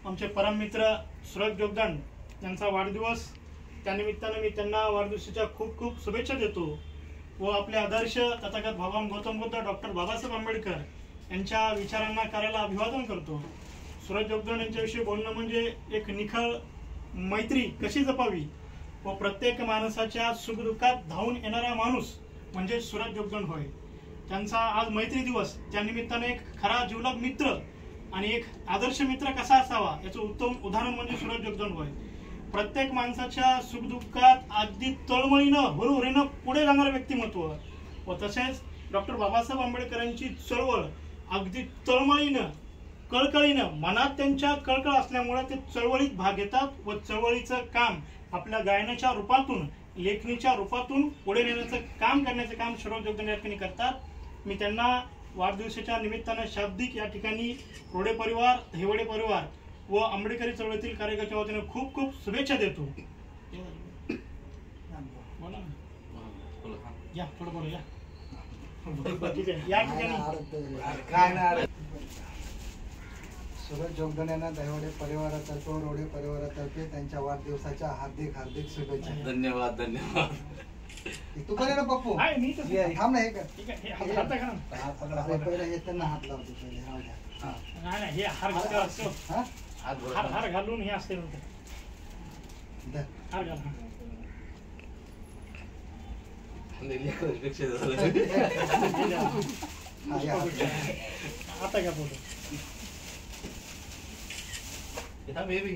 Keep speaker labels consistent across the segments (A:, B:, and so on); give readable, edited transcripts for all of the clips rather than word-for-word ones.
A: आमचे परम मित्र सुरज जोगदंड यांचा वाढदिवस, त्यानिमित्ताने मी त्यांना वाढदिवसाच्या खूप खूप शुभेच्छा देतो व आपले आदर्श तथागत भगवान गौतम बुद्ध डॉक्टर बाबासाहेब आंबेडकर यांच्या विचारांना कार्याला अभिवादन करतो। सुरज जोगदंड यांच्याविषयी बोलणं म्हणजे एक निखळ मैत्री कशी जपावी व प्रत्येक माणसाच्या सुखदुःखात धावून येणारा माणूस म्हणजे सुरज जोगदंड होय। त्यांचा आज मैत्री दिवस, त्या निमित्ताने एक खरा जिवलग मित्र आणि एक आदर्श मित्र कसा असावा याचं उत्तम उदाहरण म्हणजे सुरज जोगदंड होय। प्रत्येक माणसाच्या सुखदुःखात अगदी तळमळीनं हुरहुरीनं पुढे जाणारं व्यक्तिमत्व व तसेच डॉक्टर बाबासाहेब आंबेडकरांची चळवळ अगदी तळमळीनं कळकळीनं मनात त्यांच्या कळकळ असल्यामुळे ते चळवळीत भाग घेतात व चळवळीचं काम आपल्या गायनाच्या रूपातून, लेखणीच्या रूपातून पुढे नेण्याचं काम करण्याचं काम सुरज जोगदंड या ठिकाणी करतात। मी त्यांना वाढदिवसाच्या निमित्तानं शाब्दिक या ठिकाणी रोडे परिवार, हेवडे परिवार व आंबेडकरी चळवळीतील कार्यकर्त्यांच्या वतीने खूप खूप शुभेच्छा देतो। या थोडं बोला या ठिकाणी
B: सुरज जोगदंड यांना दहिवडे परिवारातर्फे, रोडे परिवारातर्फे त्यांच्या वाढदिवसाच्या हार्दिक हार्दिक शुभेच्छा।
C: धन्यवाद धन्यवाद।
B: तू पण ना पप्पू थांब ना, हे कर पहिले हे त्यांना हात लावतो पहिले, राहू द्या।
A: नाही हे हार घालतो असतो, हार घालून हे असते नंतर हार घाल आता घ्या फोटो या तुम्ही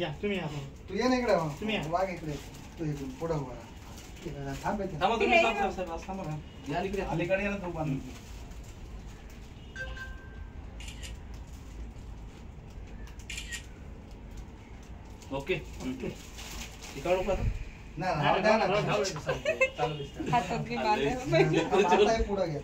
A: या
B: तू ये ना इकडे,
A: तुम्ही
B: वाघ इकडे, तू इकडून पुढे उभा राहा, थांब अलीकडे ये ना तू पण।
C: ओके
B: पुढे घ्या।